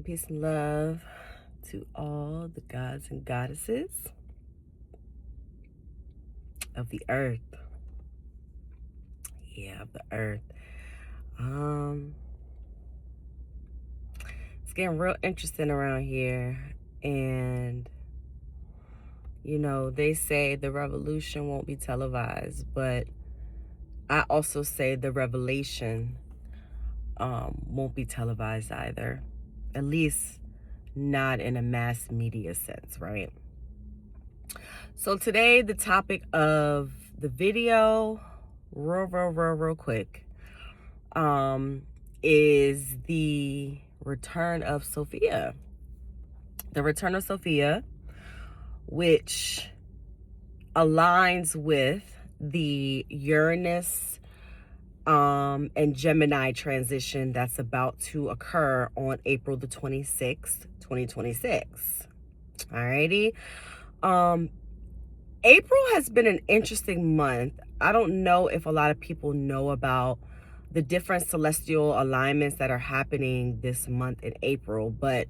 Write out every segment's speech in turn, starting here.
Peace and love to all the gods and goddesses of the earth. Yeah, of the earth. It's getting real interesting around here. And, they say the revolution won't be televised, but I also say the revelation won't be televised either. At least not in a mass media sense, right? So today, the topic of the video, real quick, is the return of SoFi-A. The return of SoFi-A, which aligns with the Uranus and Gemini transition that's about to occur on April the 26th, 2026. Alrighty. April has been an interesting month. I don't know if a lot of people know about the different celestial alignments that are happening this month in April, but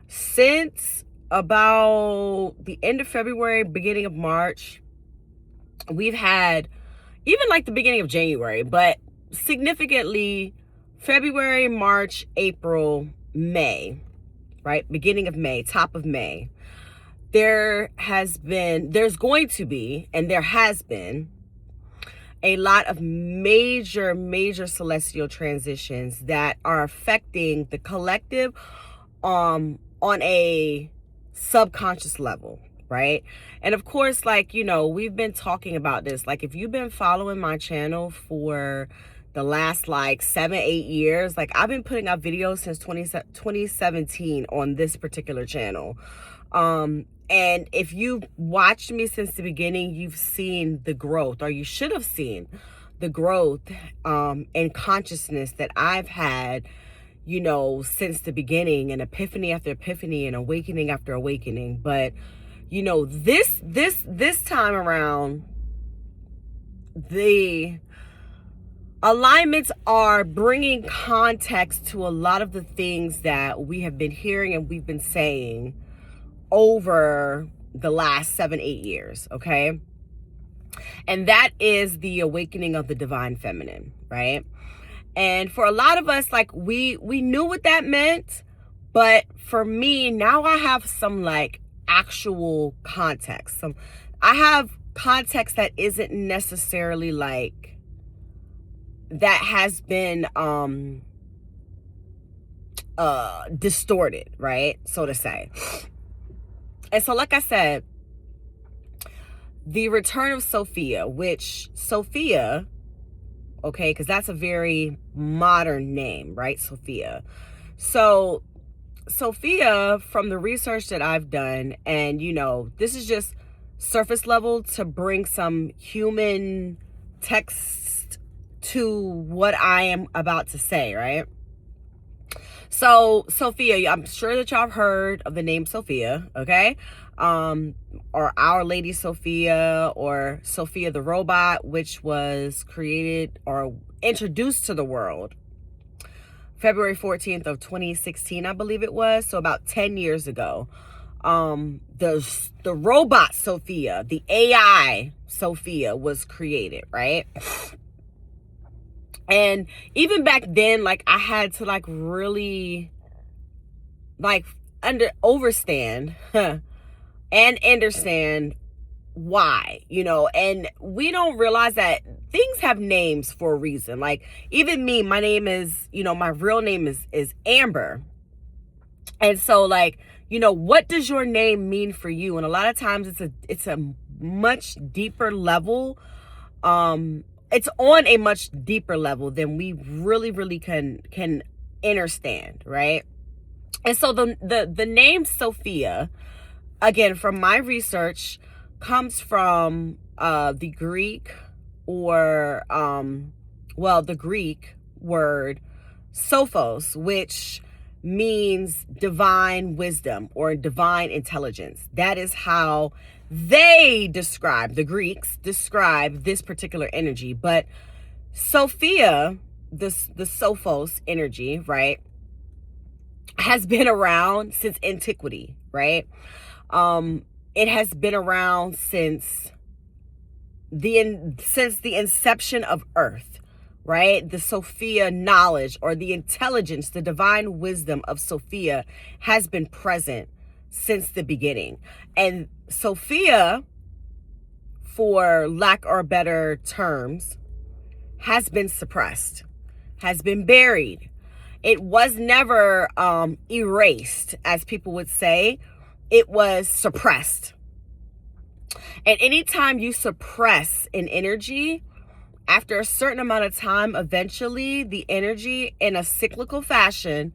since about the end of February, beginning of March, we've had, even like the beginning of January, but significantly February, March, April, May, right? Beginning of May, top of May. There's going to be, and there has been, a lot of major celestial transitions that are affecting the collective on a subconscious level, right? And of course, we've been talking about this. Like, if you've been following my channel for the last 7-8 years, I've been putting out videos since 2017 on this particular channel. And if you've watched me since the beginning, you've seen the growth, or you should have seen the growth in consciousness that I've had, since the beginning, and epiphany after epiphany and awakening after awakening. But, this time around, the alignments are bringing context to a lot of the things that we have been hearing and we've been saying over the last 7-8 years, okay? And that is the awakening of the divine feminine, right? And for a lot of us, we knew what that meant, but for me, now I have some actual context. I have context that isn't necessarily that has been distorted, right? So to say. And so, like I said, the return of SoFi-A, which SoFi-A, okay, because that's a very modern name, right? SoFi-A. So SoFi-A, from the research that I've done, and this is just surface level to bring some human text to what I am about to say, right? So SoFi-A, I'm sure that y'all have heard of the name SoFia, okay? Or Our Lady Sophia, or Sophia the robot, which was created or introduced to the world February 14th of 2016, I believe it was. So about 10 years ago. The robot Sophia, the AI Sophia, was created, right? And even back then, I had to really understand and understand why, and we don't realize that things have names for a reason. Even me, my name is, my real name is Amber. And so what does your name mean for you? And a lot of times it's a much deeper level. It's on a much deeper level than we really can understand, right? And so the name Sophia, again, from my research, comes from the Greek, or the Greek word sophos, which means divine wisdom or divine intelligence. That is how the Greeks describe this particular energy. But Sophia, the Sophos energy, right, has been around since antiquity, right? It has been around since the inception of Earth, right? The Sophia knowledge, or the intelligence, the divine wisdom of Sophia has been present since the beginning. And Sophia, for lack or better terms, has been suppressed, has been buried. It was never erased, as people would say. It was suppressed. And anytime you suppress an energy, after a certain amount of time, eventually the energy, in a cyclical fashion,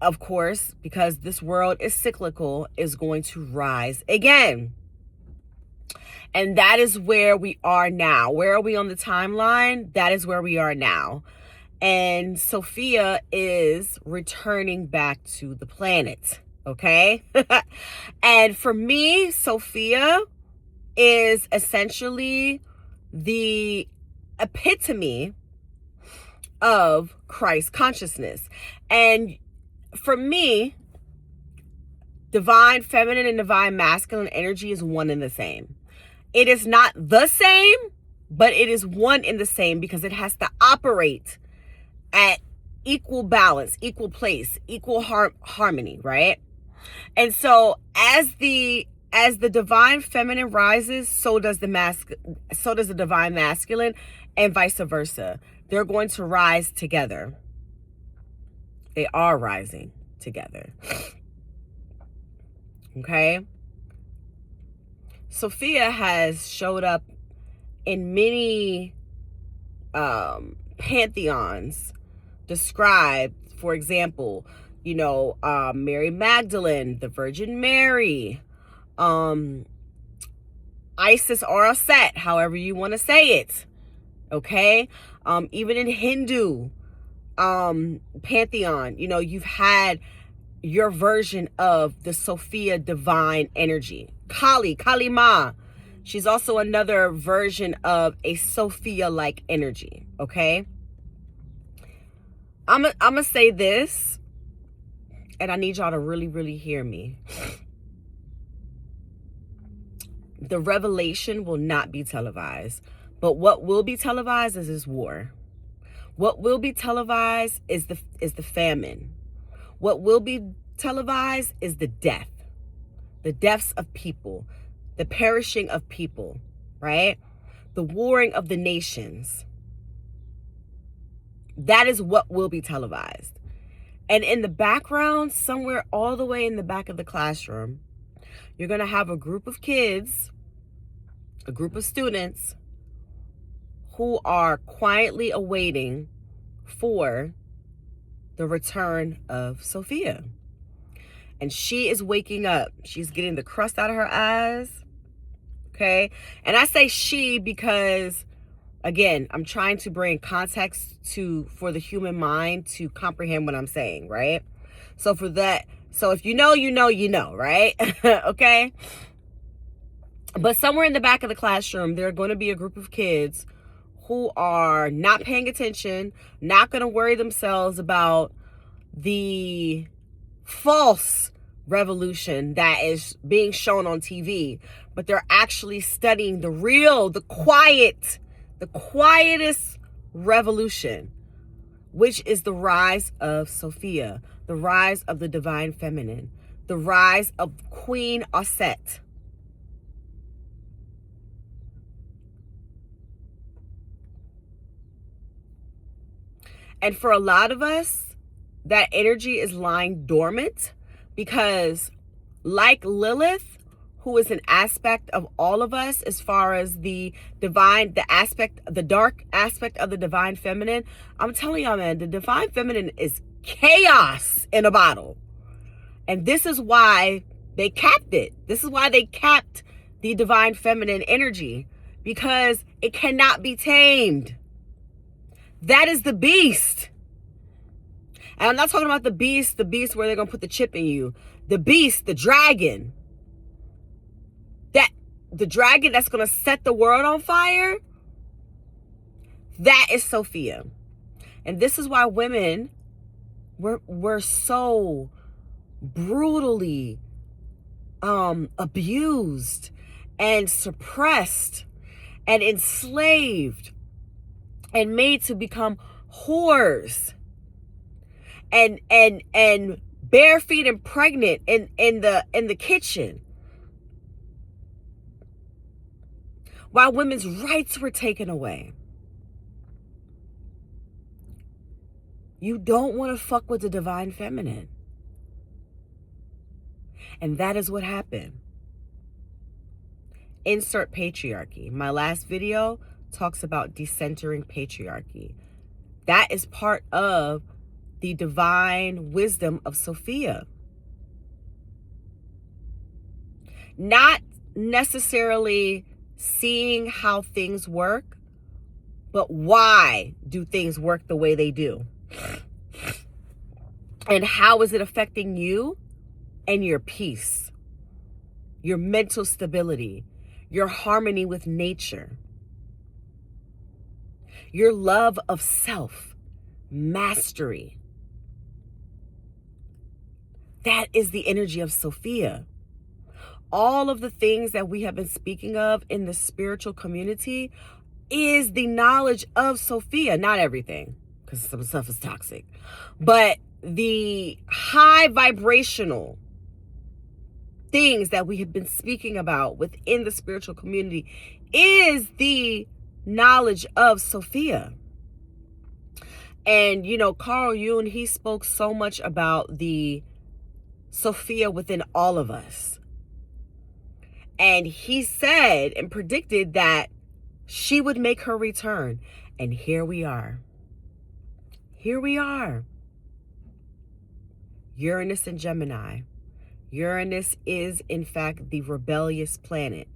of course, because this world is cyclical, is going to rise again. And that is where we are now. Where are we on the timeline? That is where we are now. And Sophia is returning back to the planet, okay? And for me, Sophia is essentially the epitome of Christ consciousness. And for me, divine feminine and divine masculine energy is one and the same. It is not the same, but it is one and the same, because it has to operate at equal balance, equal place, equal harmony, right? And so as the divine feminine rises, so does the divine masculine, and vice versa. They're going to rise together. They are rising together. Okay? Sophia has showed up in many pantheons described. For example, Mary Magdalene, the Virgin Mary, Isis or Set, however you want to say it. Okay? Even in Hindu pantheon, you've had your version of the Sophia divine energy. Kali Ma. She's also another version of a Sophia-like energy. Okay? I'm gonna say this, and I need y'all to really, really hear me. The revelation will not be televised, but what will be televised is this war. What will be televised is the famine. What will be televised is the deaths of people, the perishing of people, right? The warring of the nations. That is what will be televised. And in the background, somewhere all the way in the back of the classroom, you're going to have a group of kids, a group of students who are quietly awaiting for the return of Sophia. And she is waking up. She's getting the crust out of her eyes. Okay? And I say she because, again, I'm trying to bring context for the human mind to comprehend what I'm saying, right? So if you know, right? Okay? But somewhere in the back of the classroom, there are going to be a group of kids who are not paying attention, not going to worry themselves about the false revolution that is being shown on TV, but they're actually studying the quietest revolution, which is the rise of Sophia, the rise of the divine feminine, the rise of Queen Aset. And for a lot of us, that energy is lying dormant because, like Lilith, who is an aspect of all of us as far as the dark aspect of the divine feminine, I'm telling y'all, man, the divine feminine is chaos in a bottle. And this is why they capped it. This is why they capped the divine feminine energy, because it cannot be tamed. That is the beast. And I'm not talking about the beast where they're going to put the chip in you. The beast, the dragon. The dragon that's going to set the world on fire. That is Sophia. And this is why women We're so brutally abused and suppressed and enslaved and made to become whores and bare feet and pregnant in the kitchen, while women's rights were taken away. You don't want to fuck with the divine feminine. And that is what happened. Insert patriarchy. My last video talks about decentering patriarchy. That is part of the divine wisdom of SoFia. Not necessarily seeing how things work, but why do things work the way they do? And how is it affecting you and your peace, your mental stability, your harmony with nature, your love of self, mastery? That is the energy of SoFia. All of the things that we have been speaking of in the spiritual community is the knowledge of SoFia. Not everything, because some stuff is toxic, but the high vibrational things that we have been speaking about within the spiritual community is the knowledge of SoFia. And, you know, Carl Jung, he spoke so much about the SoFia within all of us. And he said and predicted that she would make her return. And here we are. Here we are. Uranus and Gemini. Uranus is, in fact, the rebellious planet.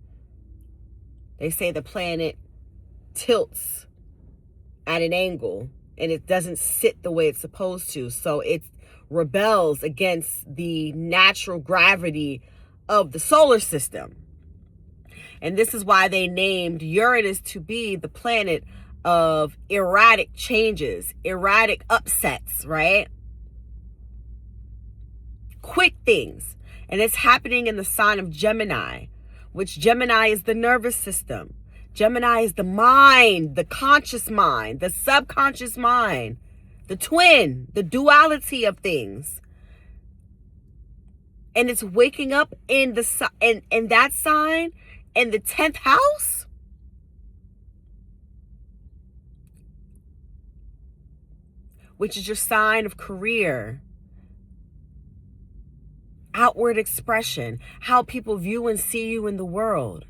They say the planet tilts at an angle and it doesn't sit the way it's supposed to. So it rebels against the natural gravity of the solar system. And this is why they named Uranus to be the planet of erratic changes, erratic upsets, right? Quick things. And it's happening in the sign of Gemini, which Gemini is the nervous system. Gemini is the mind, the conscious mind, the subconscious mind, the twin, the duality of things. And it's waking up in that sign in the 10th house. Which is your sign of career, outward expression, how people view and see you in the world,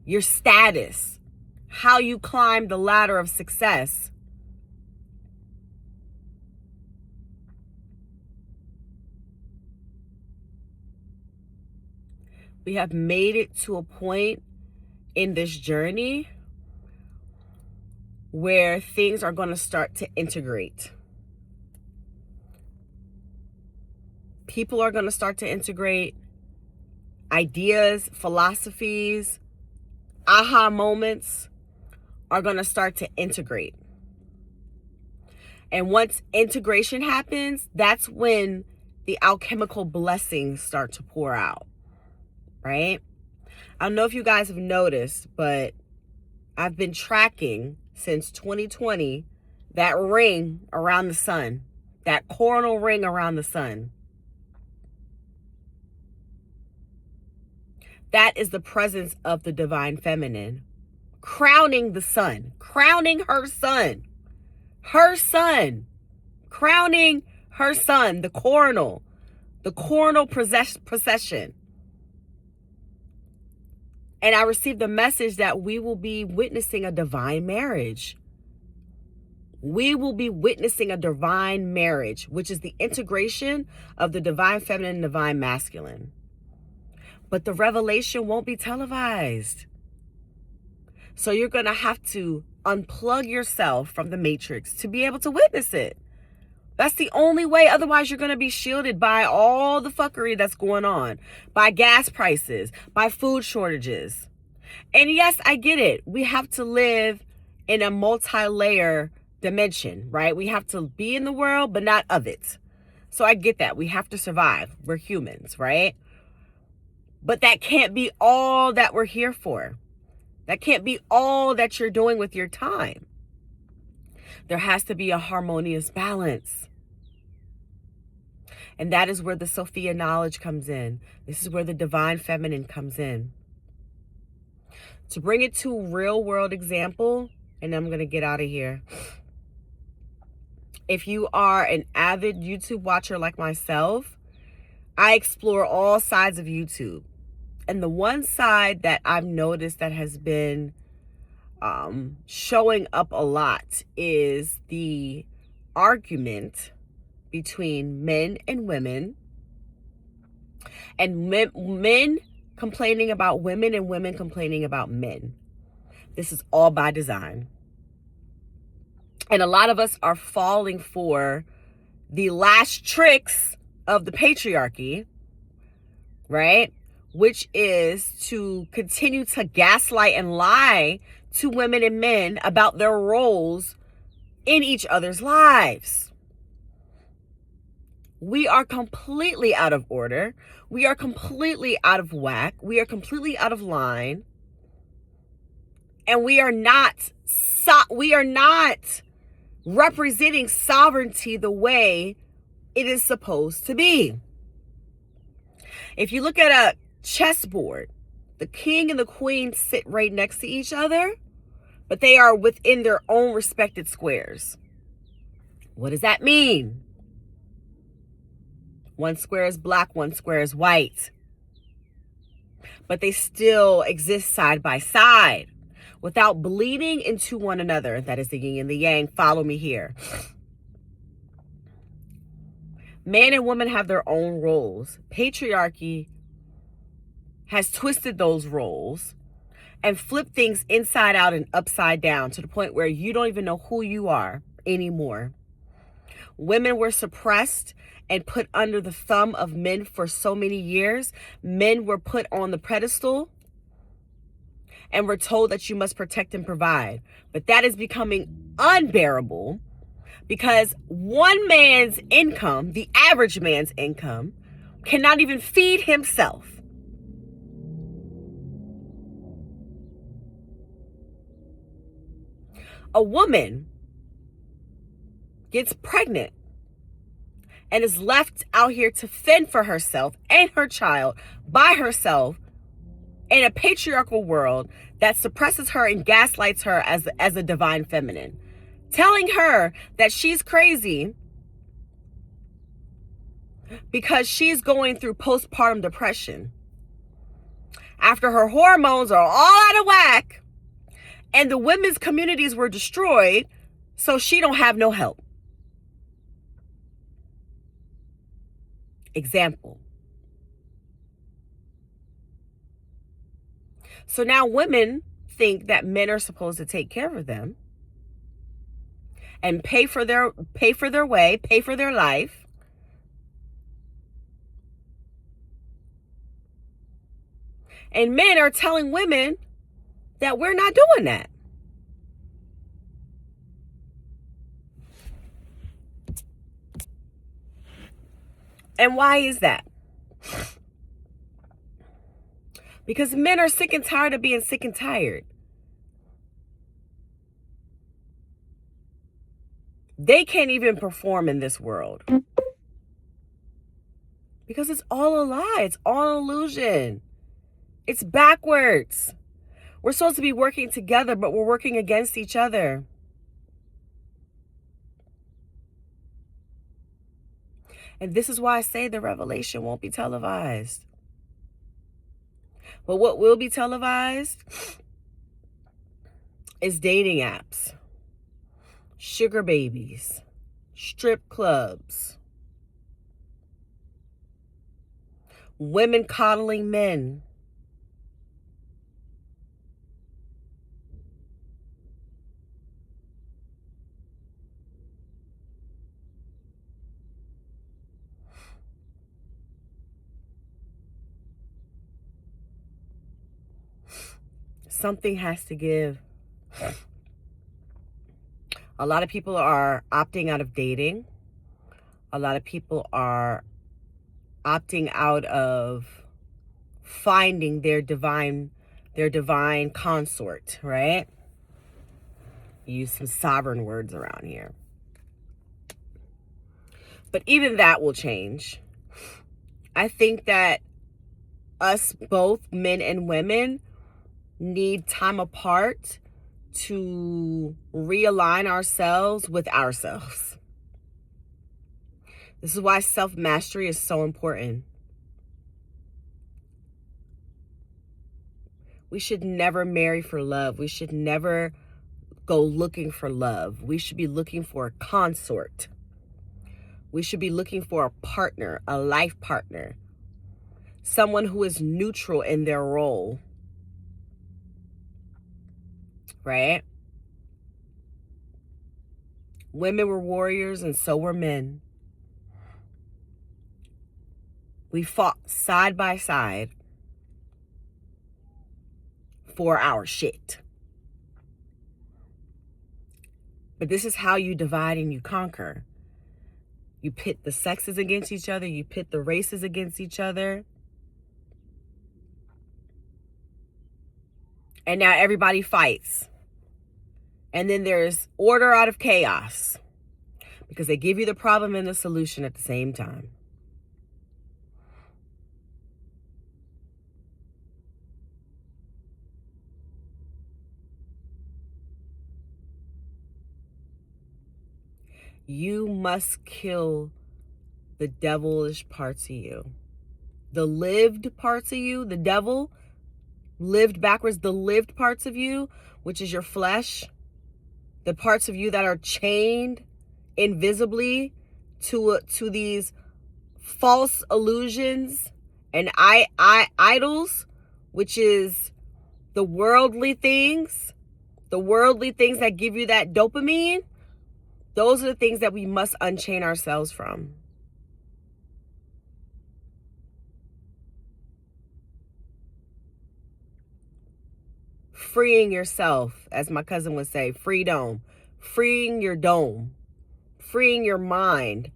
your status, how you climb the ladder of success. We have made it to a point in this journey where things are going to start to integrate. People are going to start to integrate ideas, philosophies, aha moments are going to start to integrate. And once integration happens, that's when the alchemical blessings start to pour out, right? I don't know if you guys have noticed, but I've been tracking since 2020 that ring around the sun, that coronal ring around the sun. That is the presence of the divine feminine, crowning the sun, crowning her son, crowning her son, the coronal procession. And I received the message that we will be witnessing a divine marriage. We will be witnessing a divine marriage, which is the integration of the divine feminine and divine masculine. But the revelation won't be televised. So you're going to have to unplug yourself from the matrix to be able to witness it. That's the only way. Otherwise, you're going to be shielded by all the fuckery that's going on, by gas prices, by food shortages. And yes, I get it. We have to live in a multi-layer dimension, right? We have to be in the world, but not of it. So I get that. We have to survive. We're humans, right? But that can't be all that we're here for. That can't be all that you're doing with your time. There has to be a harmonious balance. And that is where the SOFIA knowledge comes in. This is where the divine feminine comes in. To bring it to a real world example, and I'm going to get out of here. If you are an avid YouTube watcher like myself, I explore all sides of YouTube. And the one side that I've noticed that has been showing up a lot is the argument between men and women, and men complaining about women and women complaining about men. This is all by design. And a lot of us are falling for the last tricks of the patriarchy, right? Which is to continue to gaslight and lie to women and men about their roles in each other's lives. We are completely out of order. We are completely out of whack. We are completely out of line. And we are not representing sovereignty the way it is supposed to be. If you look at a chessboard, the king and the queen sit right next to each other, but they are within their own respected squares. What does that mean? One square is black, one square is white. But they still exist side by side without bleeding into one another. That is the yin and the yang. Follow me here. Man and woman have their own roles. Patriarchy has twisted those roles and flipped things inside out and upside down to the point where you don't even know who you are anymore. Women were suppressed and put under the thumb of men for so many years. Men were put on the pedestal and were told that you must protect and provide. But that is becoming unbearable because one man's income, the average man's income, cannot even feed himself. A woman gets pregnant and is left out here to fend for herself and her child by herself in a patriarchal world that suppresses her and gaslights her as a divine feminine, telling her that she's crazy because she's going through postpartum depression after her hormones are all out of whack and the women's communities were destroyed, so she don't have no help. Example. So now women think that men are supposed to take care of them and pay for their way, pay for their life. And men are telling women that we're not doing that. And why is that? Because men are sick and tired of being sick and tired. They can't even perform in this world. Because it's all a lie. It's all an illusion. It's backwards. We're supposed to be working together, but we're working against each other. And this is why I say the revelation won't be televised. But what will be televised is dating apps, sugar babies, strip clubs, women coddling men, something has to give. A lot of people are opting out of dating. A lot of people are opting out of finding their divine consort, right? Use some sovereign words around here. But even that will change. I think that us both, men and women, need time apart to realign ourselves with ourselves. This is why self-mastery is so important. We should never marry for love. We should never go looking for love. We should be looking for a consort. We should be looking for a partner, a life partner, someone who is neutral in their role, right? Women were warriors and so were men. We fought side by side for our shit. But this is how you divide and you conquer. You pit the sexes against each other. You pit the races against each other. And now everybody fights. And then there's order out of chaos. Because they give you the problem and the solution at the same time. You must kill the devilish parts of you. The lived parts of you, the devil, lived backwards, the lived parts of you, which is your flesh, the parts of you that are chained invisibly to these false illusions and idols, which is the worldly things that give you that dopamine. Those are the things that we must unchain ourselves from. Freeing yourself, as my cousin would say, freedom. Freeing your dome. Freeing your mind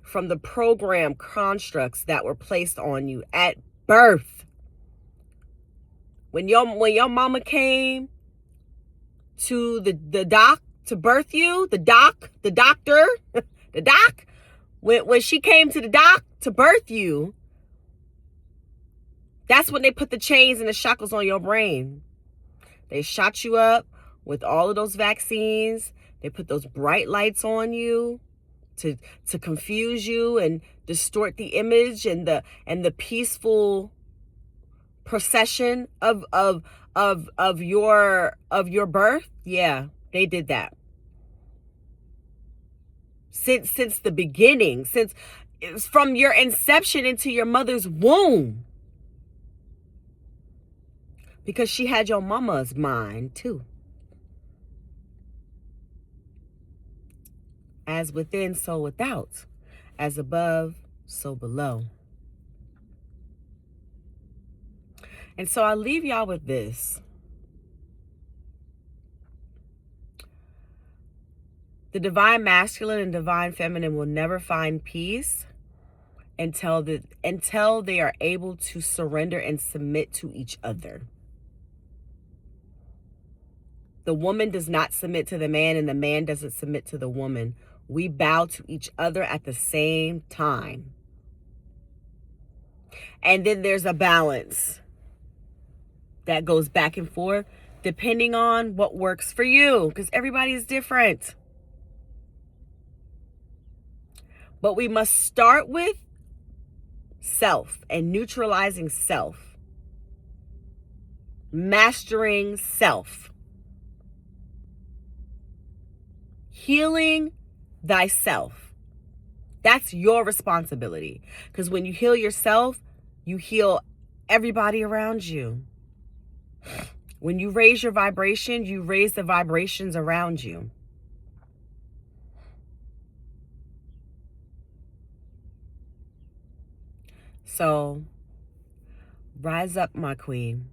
from the program constructs that were placed on you at birth. When your mama came to the doc to birth you, the doctor, when she came to the doc to birth you, that's when they put the chains and the shackles on your brain. They shot you up with all of those vaccines. They put those bright lights on you to confuse you and distort the image and the peaceful procession of your birth. Yeah, they did that. Since the beginning, since from your inception into your mother's womb. Because she had your mama's mind too. As within, so without. As above, so below. And so I leave y'all with this. The divine masculine and divine feminine will never find peace until they are able to surrender and submit to each other. The woman does not submit to the man and the man doesn't submit to the woman. We bow to each other at the same time. And then there's a balance that goes back and forth depending on what works for you, because everybody is different. But we must start with self and neutralizing self. Mastering self. Healing thyself. That's your responsibility. Because when you heal yourself, you heal everybody around you. When you raise your vibration, you raise the vibrations around you. So, rise up, my queen.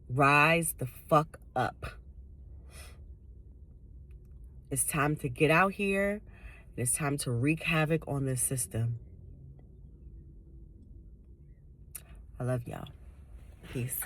Rise the fuck up. It's time to get out here It's time to wreak havoc on this system. I love y'all. Peace.